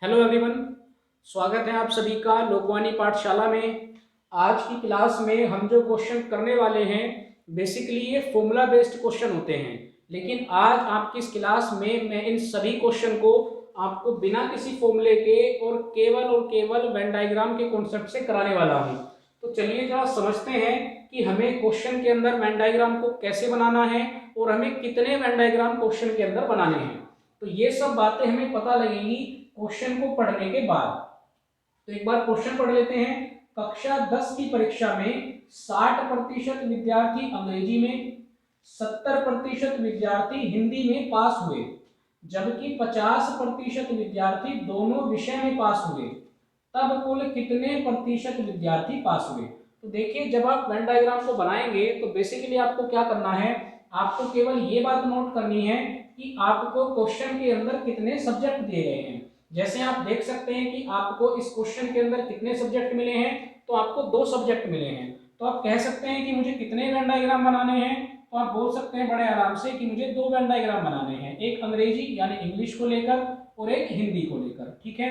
Hello everyone, स्वागत है आप सभी का लोकवाणी पाठशाला में। आज की क्लास में हम जो क्वेश्चन करने वाले हैं बेसिकली ये फॉर्मूला बेस्ड क्वेश्चन होते हैं। लेकिन आज आपकी इस क्लास में मैं इन सभी क्वेश्चन को आपको बिना किसी फॉर्मूले के और केवल वेन डायग्राम के कॉन्सेप्ट से कराने वाला हूँ। तो चलिए जरा समझते हैं कि हमें क्वेश्चन के अंदर वेन डायग्राम को कैसे बनाना है और हमें कितने वेन डायग्राम क्वेश्चन के अंदर बनाने हैं। तो ये सब बातें हमें पता लगेंगी क्वेश्चन को पढ़ने के बाद। तो एक बार क्वेश्चन पढ़ लेते हैं। कक्षा 10 की परीक्षा में 60% विद्यार्थी अंग्रेजी में, 70% विद्यार्थी हिंदी में पास हुए, जबकि 50% विद्यार्थी दोनों विषय में पास हुए। तब कुल कितने प्रतिशत विद्यार्थी पास हुए? तो देखिए, जब आप वेन डायग्राम को बनाएंगे तो बेसिकली आपको क्या करना है, आपको केवल ये बात नोट करनी है कि आपको क्वेश्चन के अंदर कितने सब्जेक्ट दिए गए हैं। जैसे आप देख सकते हैं कि आपको इस क्वेश्चन के अंदर कितने सब्जेक्ट मिले हैं, तो आपको 2 सब्जेक्ट मिले हैं। तो आप कह सकते हैं कि मुझे कितने वेन डायग्राम बनाने हैं, तो आप बोल सकते हैं बड़े आराम से कि मुझे 2 वेन डायग्राम बनाने हैं, एक अंग्रेजी यानी इंग्लिश को लेकर और एक हिंदी को लेकर। ठीक है।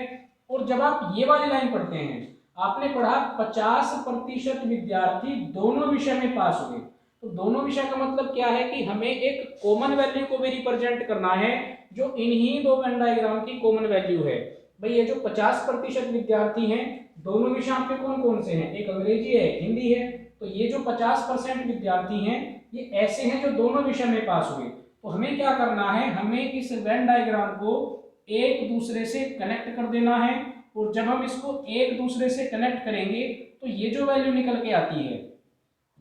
और जब आप ये वाली लाइन पढ़ते हैं, आपने पढ़ा 50% विद्यार्थी दोनों विषय में पास हुए। तो दोनों विषय का मतलब क्या है कि हमें एक कॉमन वैल्यू को भी रिप्रेजेंट करना है, जो इन्हीं 2 वेन डायग्राम की कॉमन वैल्यू है। भाई ये जो 50% विद्यार्थी हैं, दोनों विषय आपके कौन कौन से हैं, एक अंग्रेजी है, एक हिंदी है। तो ये जो 50% विद्यार्थी हैं, ये ऐसे हैं जो दोनों विषय में पास हुए। तो हमें क्या करना है, हमें इस वेन डायग्राम को एक दूसरे से कनेक्ट कर देना है। और जब हम इसको एक दूसरे से कनेक्ट करेंगे तो ये जो वैल्यू निकल के आती है,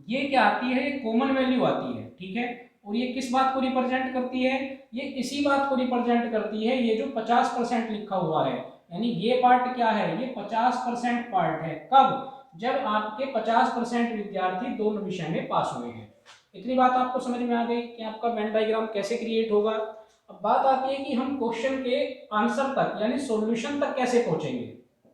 ये क्या आती है, ये कॉमन वैल्यू आती है। ठीक है। और ये किस बात को रिप्रेजेंट करती है, ये इसी बात को रिप्रेजेंट करती है, ये जो 50% लिखा हुआ है, यानी ये पार्ट क्या है, ये 50% पार्ट है। कब? जब आपके 50% विद्यार्थी दोनों विषय में पास हुए हैं। इतनी बात आपको समझ में आ गई कि आपका वेन डायग्राम कैसे क्रिएट होगा। अब बात आती है कि हम क्वेश्चन के आंसर तक यानी सॉल्यूशन तक कैसे पहुंचेंगे।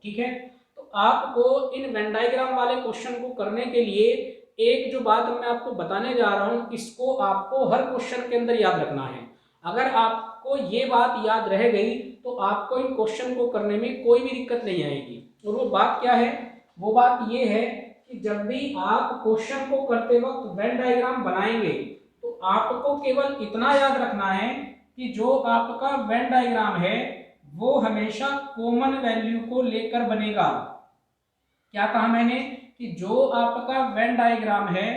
ठीक है। तो आपको इन वेन डायग्राम वाले क्वेश्चन को करने के लिए एक जो बात मैं आपको बताने जा रहा हूं, इसको आपको हर क्वेश्चन के अंदर याद रखना है। अगर आपको ये बात याद रह गई तो आपको इन क्वेश्चन को करने में कोई भी दिक्कत नहीं आएगी। और वो बात क्या है, वो बात ये है कि जब भी आप क्वेश्चन को करते वक्त वेन डायग्राम बनाएंगे तो आपको केवल इतना याद रखना है कि जो आपका वेन डायग्राम है वो हमेशा कॉमन वैल्यू को लेकर बनेगा। क्या कहा मैंने कि जो आपका वेन डायग्राम है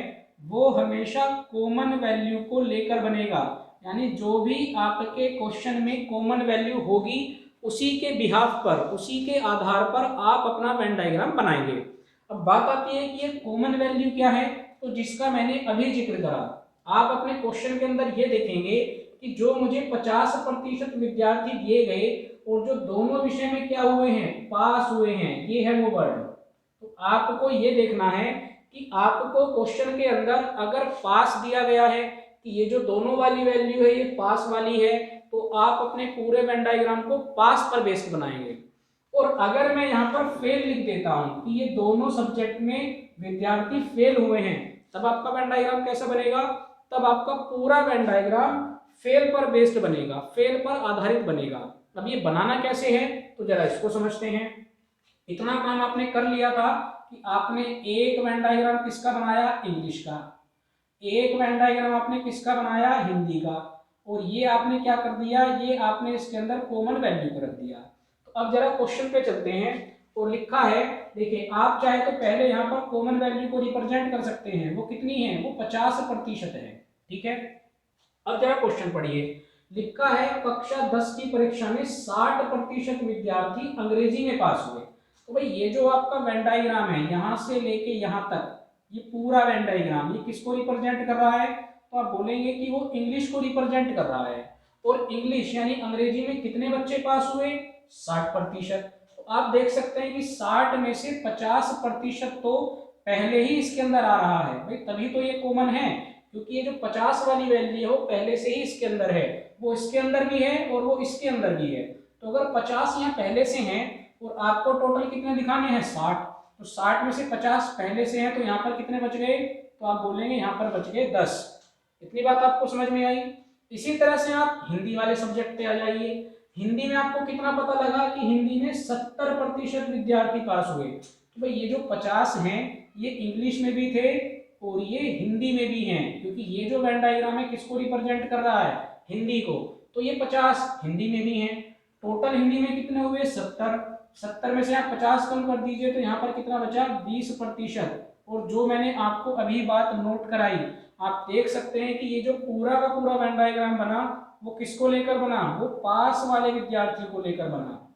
वो हमेशा कॉमन वैल्यू को लेकर बनेगा, यानी जो भी आपके क्वेश्चन में कॉमन वैल्यू होगी उसी के बिहाफ पर, उसी के आधार पर आप अपना वेन डायग्राम बनाएंगे। अब बात आती है कि ये कॉमन वैल्यू क्या है, तो जिसका मैंने अभी जिक्र करा। आप अपने क्वेश्चन के अंदर ये देखेंगे कि जो मुझे 50% विद्यार्थी दिए गए और जो दोनों विषय में क्या हुए हैं, पास हुए हैं, ये है वो वर्ड। तो आपको ये देखना है कि आपको क्वेश्चन के अंदर अगर पास दिया गया है कि ये जो दोनों वाली वैल्यू है ये पास वाली है, तो आप अपने पूरे वेन डायग्राम को पास पर बेस्ड बनाएंगे। और अगर मैं यहाँ पर फेल लिख देता हूँ कि ये दोनों सब्जेक्ट में विद्यार्थी फेल हुए हैं, तब आपका वेन डायग्राम कैसा बनेगा, तब आपका पूरा वेन डायग्राम फेल पर बेस्ड बनेगा, फेल पर आधारित बनेगा। अब ये बनाना कैसे है, तो जरा इसको समझते हैं। इतना काम आपने कर लिया था कि आपने एक वेन डायग्राम किसका बनाया, इंग्लिश का, एक वेन डायग्राम आपने किसका बनाया, हिंदी का, और ये आपने क्या कर दिया, ये आपने इसके अंदर कॉमन वैल्यू को रख दिया। तो अब जरा क्वेश्चन पे चलते हैं। तो लिखा है, देखिए आप चाहे तो पहले यहाँ पर कॉमन वैल्यू को रिप्रेजेंट कर सकते हैं, वो कितनी है, वो 50% है। ठीक है। अब जरा क्वेश्चन पढ़िए। लिखा है कक्षा 10 की परीक्षा में 60% विद्यार्थी अंग्रेजी में पास हुए। तो भाई ये जो आपका वेन डायग्राम है, यहां से लेके यहां तक ये पूरा वेन डायग्राम ये किसको रिप्रेजेंट कर रहा है, तो आप बोलेंगे कि वो इंग्लिश को रिप्रेजेंट कर रहा है। और इंग्लिश यानी अंग्रेजी में कितने बच्चे पास हुए, 60%। तो आप देख सकते हैं कि 60 में से 50% तो पहले ही इसके अंदर आ रहा है। भाई तभी तो ये कॉमन है, क्योंकि ये जो 50 वाली वैल्यू है वो पहले से ही इसके अंदर है, वो इसके अंदर भी है और वो इसके अंदर भी है। तो अगर 50 यहाँ पहले से हैं और आपको टोटल कितने दिखाने हैं, 60, तो 60 में से 50 पहले से हैं, तो यहाँ पर कितने बच गए, तो आप बोलेंगे यहाँ पर बच गए 10। इतनी बात आपको समझ में आई। इसी तरह से आप हिंदी वाले सब्जेक्ट पे आ जाइए। हिंदी में आपको कितना पता लगा कि हिंदी में 70% विद्यार्थी पास हुए। तो भाई ये जो 50 हैं ये इंग्लिश में भी थे और ये हिंदी में भी हैं, क्योंकि ये जो वेन डायग्राम है किसको रिप्रेजेंट कर रहा है, हिंदी को। तो ये 50 हिंदी में भी हैं। टोटल हिंदी में कितने हुए, 70। 70 में से आप 50 कम कर दीजिए तो यहाँ पर कितना बचा, 20%। और जो मैंने आपको अभी बात नोट कराई, आप देख सकते हैं कि ये जो पूरा का पूरा वेन डायग्राम बना वो किसको लेकर बना, वो पास वाले विद्यार्थी को लेकर बना।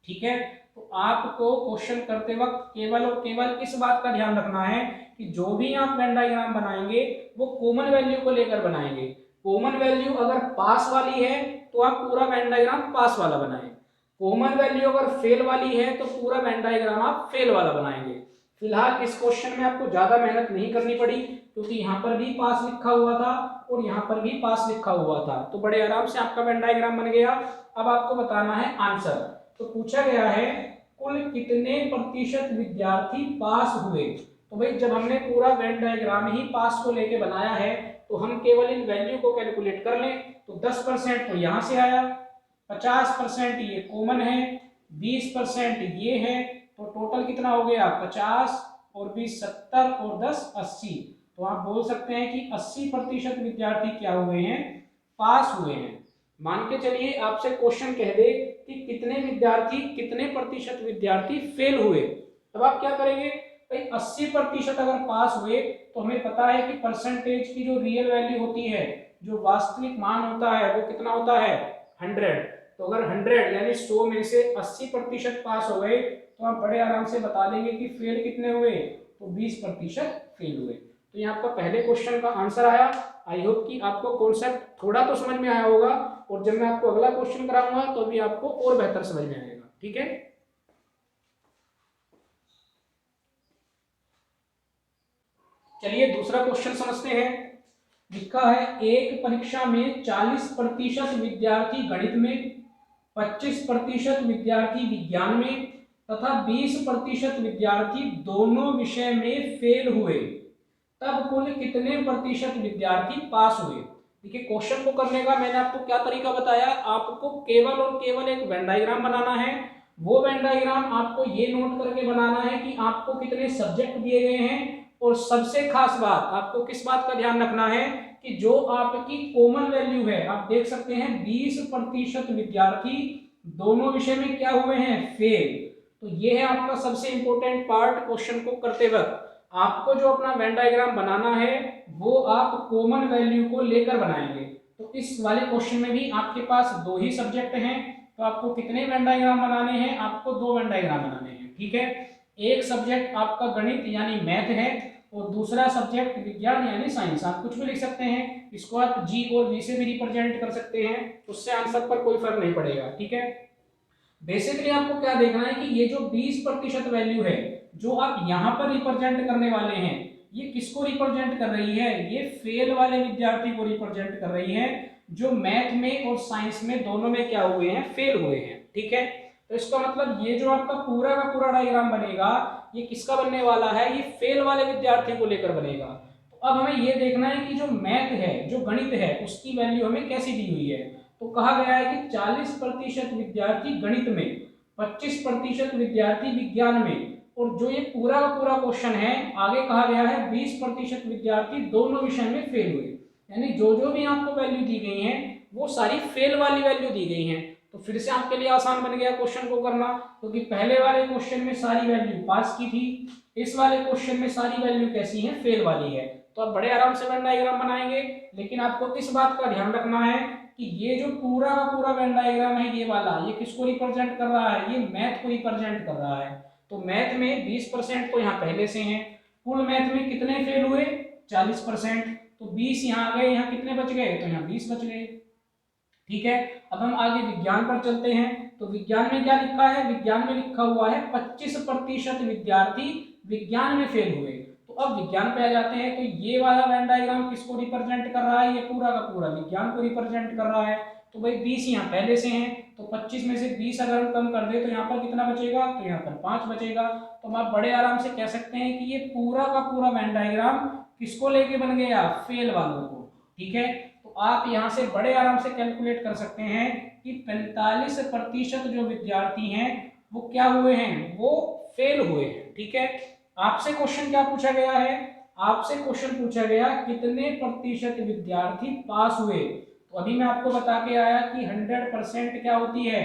ठीक है, तो आपको क्वेश्चन करते वक्त केवल और केवल इस बात का ध्यान रखना है कि जो भी आप वेन डायग्राम बनाएंगे वो कॉमन वैल्यू को लेकर बनाएंगे। कॉमन वैल्यू अगर पास वाली है तो आप पूरा वेन डायग्राम पास वाला बनाएं, कॉमन वैल्यू अगर फेल वाली है तो पूरा वेन डायग्राम आप फेल वाला बनाएंगे। फिलहाल इस क्वेश्चन में आपको ज्यादा मेहनत नहीं करनी पड़ी, क्योंकि यहाँ पर भी पास लिखा हुआ था और यहाँ पर भी पास लिखा हुआ था, तो बड़े आराम से आपका वेन डायग्राम बन गया। अब आपको बताना है आंसर। तो पूछा गया है कुल कितने प्रतिशत विद्यार्थी पास हुए। तो भाई जब हमने पूरा वेन डायग्राम ही पास को लेके बनाया है तो हम केवल इन वैल्यू को कैलकुलेट कर लें। तो 10% तो यहाँ से आया, 50% ये कॉमन है, 20% ये है, तो टोटल कितना हो गया, 50 और 20 70 और 10 80। तो आप बोल सकते हैं कि 80% विद्यार्थी क्या हुए हैं, पास हुए हैं। मान के चलिए आपसे क्वेश्चन कह दे कि कितने विद्यार्थी, कितने प्रतिशत विद्यार्थी फेल हुए, तब आप क्या करेंगे, भाई 80% अगर पास हुए तो हमें पता है कि परसेंटेज की जो रियल वैल्यू होती है, जो वास्तविक मान होता है वो कितना होता है, 100। तो अगर 100 यानी 100 में से 80% पास हो गए तो आप बड़े आराम से बता देंगे कि फेल कितने हुए, तो 20% फेल हुए। तो ये आपका पहले क्वेश्चन का आंसर आया। आई होप कि आपको कॉन्सेप्ट थोड़ा तो समझ में आया होगा, और जब मैं आपको अगला क्वेश्चन कराऊंगा तो भी आपको और बेहतर समझ में आएगा। ठीक है, चलिए दूसरा क्वेश्चन समझते हैं। लिखा है एक परीक्षा में 40% विद्यार्थी गणित में, 25% विद्यार्थी विज्ञान में तथा 20% विद्यार्थी दोनों विषय में फेल हुए, तब कुल कितने प्रतिशत विद्यार्थी पास हुए। देखिए क्वेश्चन को करने का मैंने आपको क्या तरीका बताया, आपको केवल और केवल एक वेन डायग्राम बनाना है। वो वेन डायग्राम आपको ये नोट करके बनाना है कि आपको कितने सब्जेक्ट दिए गए हैं, और सबसे खास बात आपको किस बात का ध्यान रखना है कि जो आपकी कॉमन वैल्यू है, आप देख सकते हैं 20% विद्यार्थी दोनों विषय में क्या हुए हैं, फेल। तो ये है आपका सबसे इंपॉर्टेंट पार्ट क्वेश्चन को करते वक्त। आपको जो अपना वेन डायग्राम बनाना है वो आप कॉमन वैल्यू को लेकर बनाएंगे। तो इस वाले क्वेश्चन में भी आपके पास दो ही सब्जेक्ट हैं, तो आपको कितने वेन डायग्राम बनाने हैं, आपको दो वेन डायग्राम बनाने हैं। ठीक है, एक सब्जेक्ट आपका गणित यानी मैथ है और दूसरा सब्जेक्ट विज्ञान यानी साइंस। आप कुछ भी लिख सकते हैं, इसको आप जी और वी से भी रिप्रेजेंट कर सकते हैं, उससे आंसर पर कोई फर्क नहीं पड़ेगा। ठीक है, बेसिकली आपको क्या देखना है कि ये जो 20% वैल्यू है जो आप यहाँ पर रिप्रेजेंट करने वाले हैं, ये किसको रिप्रेजेंट कर रही है, ये फेल वाले विद्यार्थी को रिप्रेजेंट कर रही है जो मैथ में और साइंस में दोनों में क्या हुए हैं, फेल हुए हैं। ठीक है, तो इसका मतलब ये जो आपका पूरा का पूरा डायग्राम बनेगा ये किसका बनने वाला है, ये फेल वाले विद्यार्थी को लेकर बनेगा। तो अब हमें ये देखना है कि जो मैथ है, जो गणित है, उसकी वैल्यू हमें कैसी दी हुई है। तो कहा गया है कि 40% विद्यार्थी गणित में, 25% विद्यार्थी विज्ञान में, और जो ये पूरा का पूरा क्वेश्चन है आगे कहा गया है 20% विद्यार्थी दोनों विषय में फेल हुए। यानी जो जो भी आपको वैल्यू दी गई है वो सारी फेल वाली वैल्यू दी गई हैं। तो फिर से आपके लिए आसान बन गया क्वेश्चन को करना, क्योंकि पहले वाले क्वेश्चन में सारी वैल्यू पास की थी, इस वाले क्वेश्चन में सारी वैल्यू कैसी है, फेल वाली है। तो आप बड़े आराम से वेन डायग्राम बनाएंगे, लेकिन आपको इस बात का ध्यान रखना है कि ये जो पूरा का पूरा वेन डायग्राम है ये वाला, ये किसको रिप्रेजेंट कर रहा है, ये मैथ को रिप्रेजेंट कर रहा है। तो मैथ में 20% तो यहाँ पहले से हैं, कुल मैथ में कितने फेल हुए, 40%। तो 20 यहाँ आ गए, यहाँ कितने बच गए, तो यहाँ 20 बच गए। ठीक है, अब हम आगे विज्ञान पर चलते हैं। तो विज्ञान में क्या लिखा है, विज्ञान में लिखा हुआ है 25% विद्यार्थी विज्ञान में फेल हुए। तो अब विज्ञान पे आ जाते हैं। तो ये वाला वेन डायग्राम किसको रिप्रेजेंट कर रहा है, ये पूरा का पूरा विज्ञान को रिप्रेजेंट कर रहा है। तो भाई 20 यहाँ पहले से हैं, तो 25 में से 20 अगर हम कम कर दे तो यहाँ पर कितना बचेगा, तो यहाँ पर 5 बचेगा। तो आप बड़े आराम से कह सकते हैं कि ये पूरा का पूरा वेन डायग्राम किसको लेके बन गया, फेल वालों को। ठीक है, तो आप यहाँ से बड़े आराम से कैलकुलेट कर सकते हैं कि 45% जो विद्यार्थी हैं वो क्या हुए हैं, वो फेल हुए हैं। ठीक है, आपसे क्वेश्चन क्या पूछा गया है, आपसे क्वेश्चन पूछा गया कितने प्रतिशत विद्यार्थी पास हुए। तो अभी मैं आपको बता के आया कि 100% क्या होती है,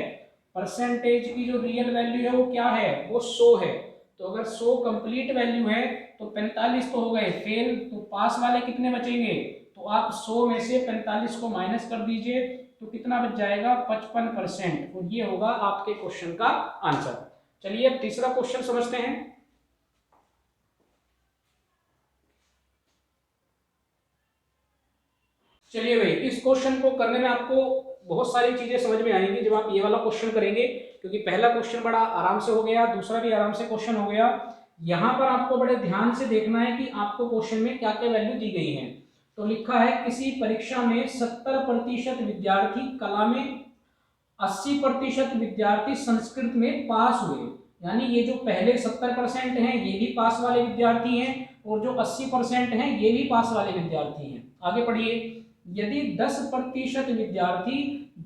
परसेंटेज की जो रियल वैल्यू है वो क्या है, वो 100 है। तो अगर 100 कंप्लीट वैल्यू है तो 45 तो हो गए फेल, तो पास वाले कितने बचेंगे, तो आप 100 में से 45 को माइनस कर दीजिए तो कितना बच जाएगा, 55%। और ये होगा आपके क्वेश्चन का आंसर। चलिए अब तीसरा क्वेश्चन समझते हैं। चलिए भाई, इस क्वेश्चन को करने में आपको बहुत सारी चीजें समझ में आएंगी जब आप ये वाला क्वेश्चन करेंगे, क्योंकि पहला क्वेश्चन बड़ा आराम से हो गया, दूसरा भी आराम से क्वेश्चन हो गया। यहाँ पर आपको बड़े ध्यान से देखना है कि आपको क्वेश्चन में क्या क्या वैल्यू दी गई है। तो लिखा है किसी परीक्षा में 70% विद्यार्थी कला में, 80% विद्यार्थी संस्कृत में पास हुए। यानी ये जो पहले 70% हैं ये भी पास वाले विद्यार्थी हैं, और जो 80% हैं ये भी पास वाले विद्यार्थी हैं। आगे पढ़िए, यदि 10% विद्यार्थी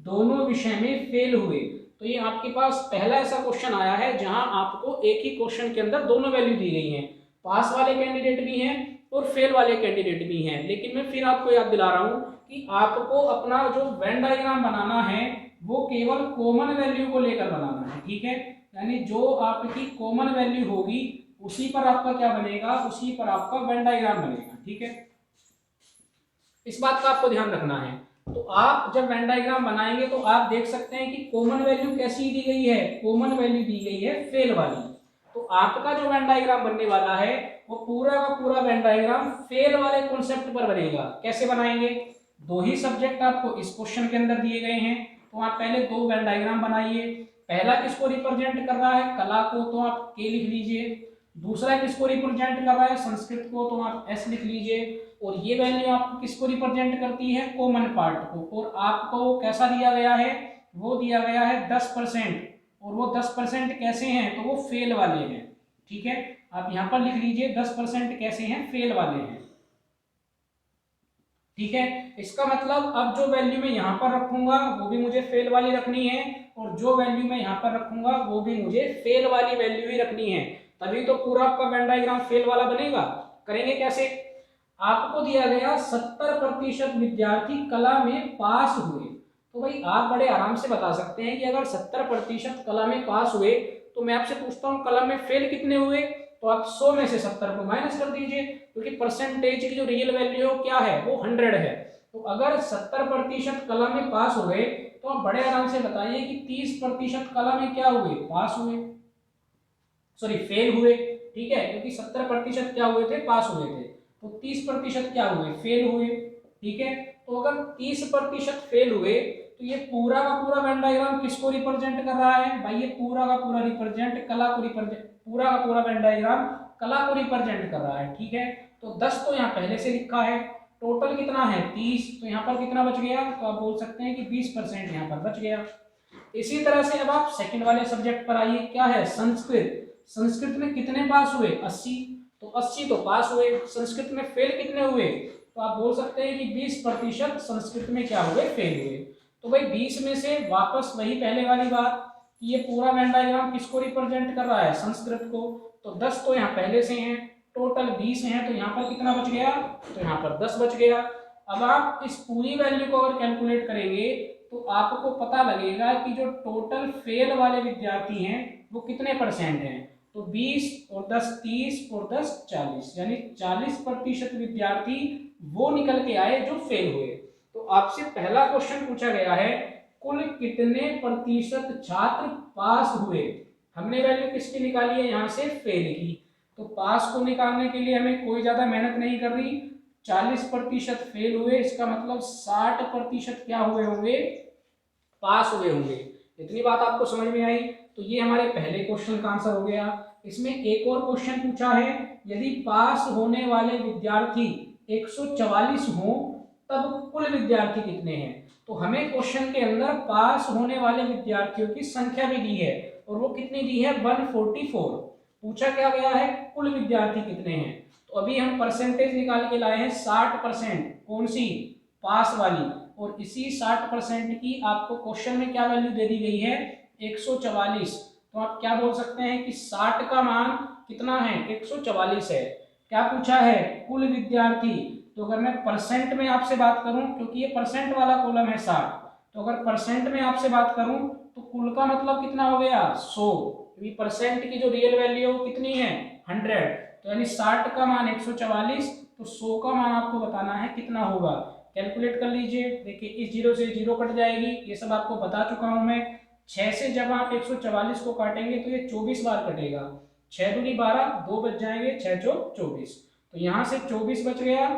दोनों विषय में फेल हुए। तो ये आपके पास पहला ऐसा क्वेश्चन आया है जहां आपको एक ही क्वेश्चन के अंदर दोनों वैल्यू दी गई हैं, पास वाले कैंडिडेट भी हैं और फेल वाले कैंडिडेट भी हैं। लेकिन मैं फिर आपको याद दिला रहा हूं कि आपको अपना जो वेन डायग्राम बनाना है वो केवल कॉमन वैल्यू को लेकर बनाना है। ठीक है, यानी जो आपकी कॉमन वैल्यू होगी उसी पर आपका क्या बनेगा, उसी पर आपका वेन डायग्राम बनेगा। ठीक है, इस बात का आपको ध्यान रखना है। तो आप जब वेन डायग्राम बनाएंगे तो आप देख सकते हैं कि कॉमन वैल्यू कैसी दी गई है, कॉमन वैल्यू दी गई है फेल वाली। तो आपका जो वेन डायग्राम बनने वाला है वो पूरा का पूरा वेन डायग्राम फेल वाले कॉन्सेप्ट पर बनेगा। कैसे बनाएंगे, दो ही सब्जेक्ट आपको इस क्वेश्चन के अंदर दिए गए हैं, तो आप पहले दो वेन डायग्राम बनाइए। पहला किसको रिप्रेजेंट कर रहा है, कला को, तो आप के लिख लीजिए। दूसरा किसको रिप्रेजेंट कर रहा है, संस्कृत को, तो आप एस लिख लीजिए। और ये वैल्यू आपको किसको रिप्रेजेंट करती है, कॉमन पार्ट को। और आपको कैसा दिया गया है, वो दिया गया है 10%, और वो 10% कैसे हैं, तो वो फेल वाले हैं। ठीक है, आप यहां पर लिख लीजिए 10% कैसे हैं, फेल वाले हैं। ठीक है, इसका मतलब अब जो वैल्यू मैं यहां पर रखूंगा वो भी मुझे फेल वाली रखनी है, और जो वैल्यू मैं यहां पर रखूंगा वो भी मुझे फेल वाली वैल्यू ही रखनी है। तभी तो पूरा आपका वेन डायग्राम फेल वाला बनेगा। करेंगे कैसे, आपको दिया गया 70% विद्यार्थी कला में पास हुए। तो भाई आप बड़े आराम से बता सकते हैं कि अगर 70% कला में पास हुए तो मैं आपसे पूछता हूँ कला में फेल कितने हुए, तो आप 100 में से 70 को माइनस कर दीजिए, क्योंकि परसेंटेज की जो रियल वैल्यू है क्या है, वो 100 है। तो अगर 70% कला में पास हो गए तो आप बड़े आराम से बताइए कि 30% कला में क्या हुए, पास हुए, सॉरी फेल हुए। ठीक है, क्योंकि 70% क्या हुए थे, पास हुए थे, तो 30% क्या हुए, फेल हुए। ठीक है, तो अगर 30% फेल हुए तो ये पूरा का पूरा वेन डायग्राम किसको रिप्रेजेंट कर रहा है भाई, ये पूरा का पूरा रिप्रेजेंट कला को रिप्रेजेंट, पूरा का पूरा वेन डायग्राम कला को रिप्रेजेंट कर रहा है। ठीक है, तो 10 तो यहाँ पहले से लिखा है, टोटल कितना है 30, तो यहाँ पर कितना बच गया, तो आप बोल सकते हैं कि 20% यहाँ पर बच गया। इसी तरह से अब आप सेकंड वाले सब्जेक्ट पर आइए, क्या है, संस्कृत। संस्कृत में कितने पास हुए, 80, तो 80 तो पास हुए। संस्कृत में फेल कितने हुए, तो आप बोल सकते हैं कि 20% संस्कृत में क्या हुए, फेल हुए। तो भाई 20 में से वापस वही पहले वाली बात कि ये पूरा वेन डायग्राम किसको रिप्रेजेंट कर रहा है, संस्कृत को। तो 10 तो यहाँ पहले से हैं, टोटल 20 हैं, तो यहाँ पर कितना बच गया, तो यहाँ पर 10 बच गया। अब आप इस पूरी वैल्यू को अगर कैलकुलेट करेंगे तो आपको पता लगेगा कि जो टोटल फेल वाले विद्यार्थी हैं वो कितने परसेंट हैं, तो 20 और 10 30 और 10 40, यानी 40% विद्यार्थी वो निकल के आए जो फेल हुए। तो आपसे पहला क्वेश्चन पूछा गया है कुल कितने प्रतिशत छात्र पास हुए। हमने वैल्यू किसकी निकाली है, यहाँ से फेल की। तो पास को निकालने के लिए हमें कोई ज्यादा मेहनत नहीं कर रही, 40% फेल हुए, इसका मतलब 60% क्या हुए होंगे, पास हुए होंगे। इतनी बात आपको समझ में आई। तो ये हमारे पहले क्वेश्चन का आंसर हो गया। इसमें एक और क्वेश्चन पूछा है, यदि पास होने वाले विद्यार्थी 144 हो तब कुल विद्यार्थी कितने हैं। तो हमें क्वेश्चन के अंदर पास होने वाले विद्यार्थियों की संख्या भी दी है, और वो कितनी दी है, 144। पूछा क्या गया है, कुल विद्यार्थी कितने हैं। तो अभी हम परसेंटेज निकाल के लाए हैं 60%, कौन सी, पास वाली। और इसी 60% की आपको क्वेश्चन में क्या वैल्यू दे दी गई है, 144। तो आप क्या बोल सकते हैं कि 60 का मान कितना है, 144 है। क्या पूछा है, कुल विद्यार्थी। तो अगर मैं परसेंट में आपसे बात करूं, क्योंकि ये परसेंट वाला कॉलम है 60, तो अगर परसेंट में आपसे बात करूं तो कुल का मतलब कितना हो गया, 100। परसेंट की जो रियल वैल्यू है वो कितनी है, 100। तो यानी 60 का मान 144, तो 100 का मान आपको बताना है कितना होगा। कैलकुलेट कर लीजिए। देखिए इस जीरो से जीरो कट जाएगी, ये सब आपको बता चुका हूं मैं। 6 से जब आप 144 को काटेंगे तो ये 24 बार कटेगा। 6 दूनी 12, 2 बच जाएंगे, 6 चौक 24। तो यहाँ से 24 बच गया,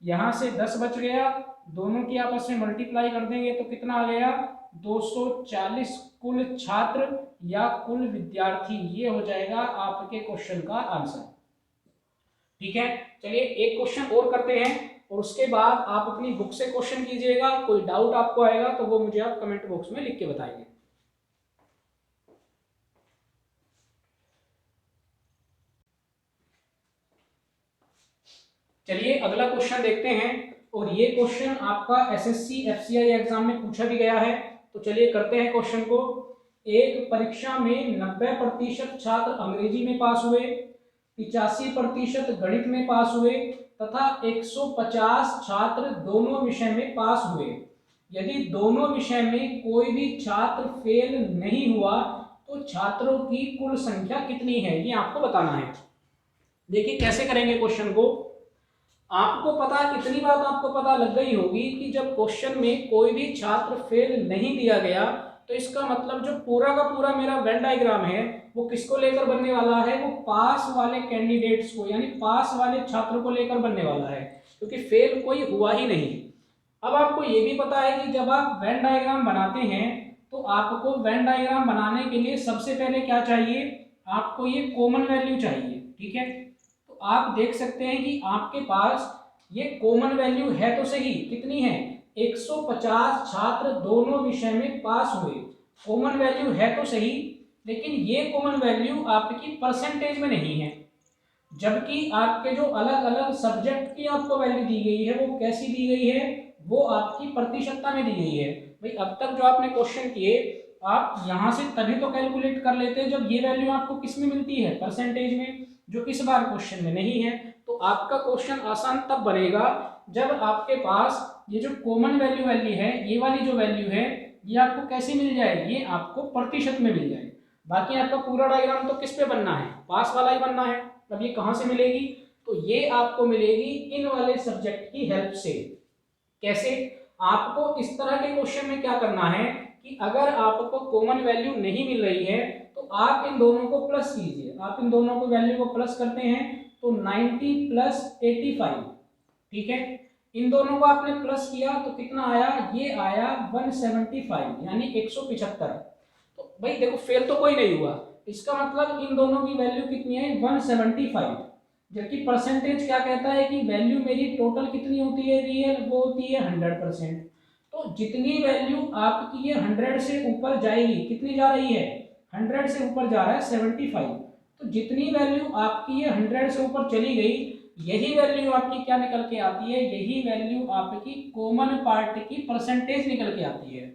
यहाँ से 10 बच गया, दोनों की आपस में मल्टीप्लाई कर देंगे तो कितना आ गया, 240 कुल छात्र या कुल विद्यार्थी। ये हो जाएगा आपके क्वेश्चन का आंसर। ठीक है, चलिए एक क्वेश्चन और करते हैं और उसके बाद आप अपनी बुक से क्वेश्चन कीजिएगा। कोई डाउट आपको आएगा तो वो मुझे आप कमेंट बॉक्स में लिख के बताएंगे। चलिए अगला क्वेश्चन देखते हैं, और ये क्वेश्चन आपका एसएससी एफसीआई एग्जाम में पूछा भी गया है। तो चलिए करते हैं क्वेश्चन को। एक परीक्षा में 90% छात्र अंग्रेजी में पास हुए, 85% गणित में पास हुए तथा 150 छात्र दोनों विषय में पास हुए। यदि दोनों विषय में कोई भी छात्र फेल नहीं हुआ तो छात्रों की कुल संख्या कितनी है, ये आपको बताना है। देखिए कैसे करेंगे क्वेश्चन को। आपको पता, इतनी बात आपको पता लग गई होगी कि जब क्वेश्चन में कोई भी छात्र फेल नहीं दिया गया तो इसका मतलब जो पूरा का पूरा मेरा वेन डायग्राम है वो किसको लेकर बनने वाला है, वो पास वाले कैंडिडेट्स को, यानी पास वाले छात्रों को लेकर बनने वाला है, क्योंकि फेल कोई हुआ ही नहीं। अब आपको ये भी पता है कि जब आप वेन डायग्राम बनाते हैं तो आपको वेन डायग्राम बनाने के लिए सबसे पहले क्या चाहिए, आपको ये कॉमन वैल्यू चाहिए। ठीक है, तो आप देख सकते हैं कि आपके पास ये कॉमन वैल्यू है तो सही, कितनी है, 150 छात्र दोनों विषय में पास हुए। कॉमन वैल्यू है तो सही, लेकिन ये कॉमन वैल्यू आपकी परसेंटेज में नहीं है, जबकि आपके जो अलग अलग सब्जेक्ट की आपको वैल्यू दी गई है वो कैसी दी गई है, वो आपकी प्रतिशतता में दी गई है। भाई अब तक जो आपने क्वेश्चन किए आप यहाँ से तभी तो कैलकुलेट कर लेते हैं जब ये वैल्यू आपको किस में मिलती है, परसेंटेज में, जो इस बार क्वेश्चन में नहीं है। तो आपका क्वेश्चन आसान तब बनेगा जब आपके पास ये जो कॉमन वैल्यू है, ये वाली जो वैल्यू है ये आपको कैसे मिल जाए, ये आपको प्रतिशत में मिल जाए। बाकी आपका पूरा डायग्राम तो किस पे बनना है, पास वाला ही बनना है। अब ये कहाँ से मिलेगी, तो ये आपको मिलेगी इन वाले सब्जेक्ट की हेल्प से। कैसे, आपको इस तरह के क्वेश्चन में क्या करना है कि अगर आपको कॉमन वैल्यू नहीं मिल रही है तो आप इन दोनों को प्लस कीजिए। आप इन दोनों को वैल्यू को प्लस करते हैं तो 90 प्लस 85, ठीक है, इन दोनों को आपने प्लस किया तो कितना आया, ये आया 175 यानी 175। तो भाई देखो फेल तो कोई नहीं हुआ, इसका मतलब इन दोनों की वैल्यू कितनी है, 175। जबकि परसेंटेज क्या कहता है कि वैल्यू मेरी टोटल कितनी होती है रियल, वो होती है 100%। तो जितनी वैल्यू आपकी ये 100 से ऊपर जाएगी, कितनी जा रही है, 100 से ऊपर जा रहा है 75। तो जितनी वैल्यू आपकी ये 100 से ऊपर चली गई, यही वैल्यू आपकी क्या निकल के आती है, यही वैल्यू आपकी कॉमन पार्ट की परसेंटेज निकल के आती है।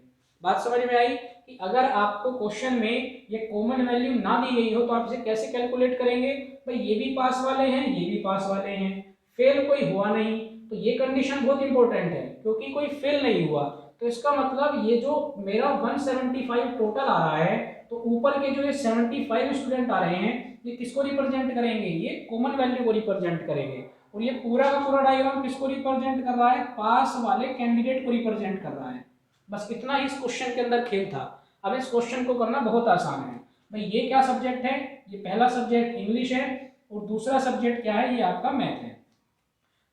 बात समझ में आई कि अगर आपको क्वेश्चन में ये कॉमन वैल्यू ना दी गई हो तो आप इसे कैसे कैलकुलेट करेंगे, भाई ये भी पास वाले हैं, ये भी पास वाले हैं, फेल कोई हुआ नहीं। तो ये कंडीशन बहुत इंपॉर्टेंट है, क्योंकि कोई फेल नहीं हुआ तो इसका मतलब ये जो मेरा 175 टोटल आ रहा है, तो ऊपर के जो ये 75 स्टूडेंट आ रहे हैं ये किसको रिप्रेजेंट करेंगे, ये कॉमन वैल्यू को रिप्रेजेंट करेंगे। और ये पूरा का पूरा डायग्राम किसको रिप्रेजेंट कर रहा है, पास वाले कैंडिडेट को रिप्रेजेंट कर रहा है। बस इतना ही इस क्वेश्चन के अंदर खेल था। अब इस क्वेश्चन को करना बहुत आसान है। भाई ये क्या सब्जेक्ट है, ये पहला सब्जेक्ट इंग्लिश है और दूसरा सब्जेक्ट क्या है, ये आपका मैथ है।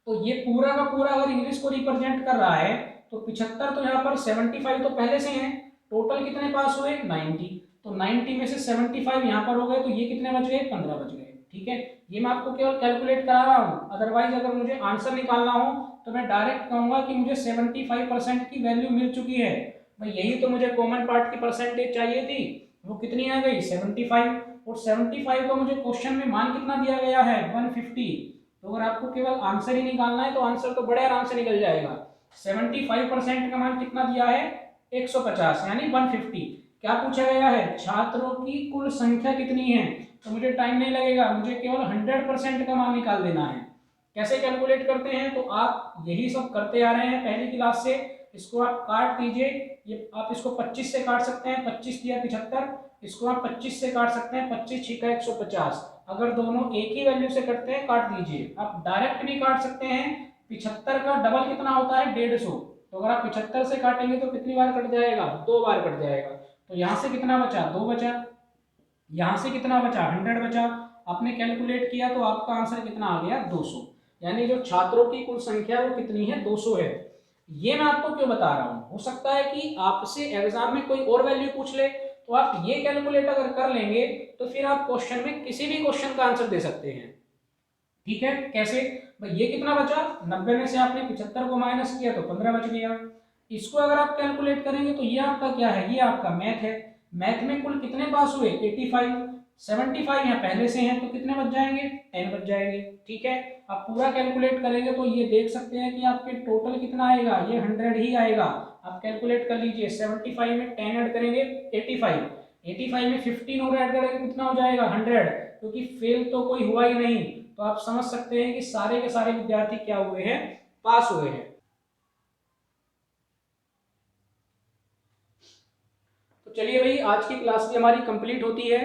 तो ये पूरा का पूरा अगर इंग्लिश को रिप्रेजेंट कर रहा है तो 75 तो यहाँ पर 75 तो पहले से हैं, टोटल कितने पास हुए 90। तो 90 में से 75 यहाँ पर हो गए तो ये कितने बच गए, 15 बच गए। ठीक है, ये मैं आपको केवल कैलकुलेट करा रहा हूँ, अदरवाइज अगर मुझे आंसर निकालना हो तो मैं डायरेक्ट कहूंगा कि मुझे 75% की वैल्यू मिल चुकी है। भाई यही तो मुझे कॉमन पार्ट की परसेंटेज चाहिए थी, वो कितनी आ गई 75। और 75 का मुझे क्वेश्चन में मान कितना दिया गया है 150। तो अगर आपको केवल आंसर ही निकालना है तो आंसर तो बड़े आराम से निकल जाएगा। 75% का मान कितना दिया है 150 यानी 150। क्या पूछा गया है छात्रों की कुल संख्या कितनी है, तो मुझे टाइम नहीं लगेगा, मुझे केवल 100% का मान निकाल देना है। कैसे कैलकुलेट करते हैं, तो आप यही सब करते आ रहे हैं पहली क्लास से। इसको आप काट दीजिए, ये आप इसको 25 से काट सकते हैं, 25 दिया 75, इसको आप 25 से काट सकते हैं, 25 छिका 150। अगर दोनों एक ही वैल्यू से कटते हैं काट दीजिए। आप डायरेक्ट भी काट सकते हैं, 75 का डबल कितना होता है 150, तो अगर आप 75 से काटेंगे तो कितनी बार कट जाएगा 2 बार कट जाएगा। तो यहाँ से कितना बचा 2 बचा, यहाँ से कितना बचा 100 बचा। आपने कैलकुलेट किया तो आपका आंसर कितना आ गया 200, यानी जो छात्रों की कुल संख्या वो कितनी है 200 है। ये मैं आपको क्यों बता रहा हूँ, हो सकता है कि आपसे एग्जाम में कोई और वैल्यू पूछ ले, तो आप ये कैलकुलेट अगर कर लेंगे तो फिर आप क्वेश्चन में किसी भी क्वेश्चन का आंसर दे सकते हैं। ठीक है, कैसे भाई, ये कितना बचा 90 में से आपने 75 को माइनस किया तो 15 बच गया। इसको अगर आप कैलकुलेट करेंगे तो ये आपका क्या है, ये आपका मैथ है। मैथ में कुल कितने पास हुए 85, 75 यहाँ पहले से हैं तो कितने बच जाएंगे 10 बच जाएंगे। ठीक है, आप पूरा कैलकुलेट करेंगे तो ये देख सकते हैं कि आपके टोटल कितना आएगा, ये 100 ही आएगा। आप कैलकुलेट कर लीजिए, 75 में 10 ऐड करेंगे 85, 85 में 15 और ऐड करेंगे कितना हो जाएगा 100, क्योंकि फेल तो कोई हुआ ही नहीं। तो आप समझ सकते हैं कि सारे के सारे विद्यार्थी क्या हुए हैं, पास हुए हैं। तो चलिए भाई, आज की क्लास भी हमारी कंप्लीट होती है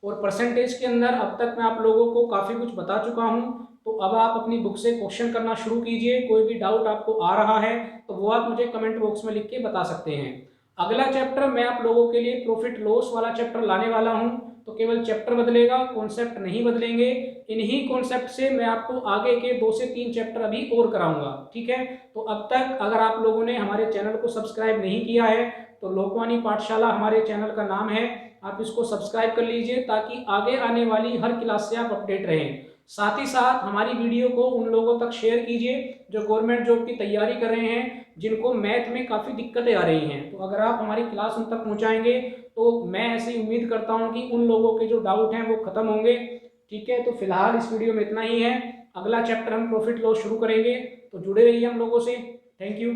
और परसेंटेज के अंदर अब तक मैं आप लोगों को काफ़ी कुछ बता चुका हूं। तो अब आप अपनी बुक से क्वेश्चन करना शुरू कीजिए। कोई भी डाउट आपको आ रहा है तो वो आप मुझे कमेंट बॉक्स में लिख के बता सकते हैं। अगला चैप्टर मैं आप लोगों के लिए प्रॉफिट लॉस वाला चैप्टर लाने वाला हूं, तो केवल चैप्टर बदलेगा, कॉन्सेप्ट नहीं बदलेंगे। इन्हीं कॉन्सेप्ट से मैं आपको आगे के 2 से 3 चैप्टर अभी और कराऊंगा। ठीक है, तो अब तक अगर आप लोगों ने हमारे चैनल को सब्सक्राइब नहीं किया है तो लोकवाणी पाठशाला हमारे चैनल का नाम है, आप इसको सब्सक्राइब कर लीजिए ताकि आगे आने वाली हर क्लास से आप अपडेट रहें। साथ ही साथ हमारी वीडियो को उन लोगों तक शेयर कीजिए जो गवर्नमेंट जॉब की तैयारी कर रहे हैं, जिनको मैथ में काफ़ी दिक्कतें आ रही हैं। तो अगर आप हमारी क्लास उन तक पहुंचाएंगे तो मैं ऐसी उम्मीद करता हूं कि उन लोगों के जो डाउट हैं वो खत्म होंगे। ठीक है, तो फिलहाल इस वीडियो में इतना ही है। अगला चैप्टर हम प्रॉफिट लॉस शुरू करेंगे, तो जुड़े रहिए हम लोगों से। Thank you.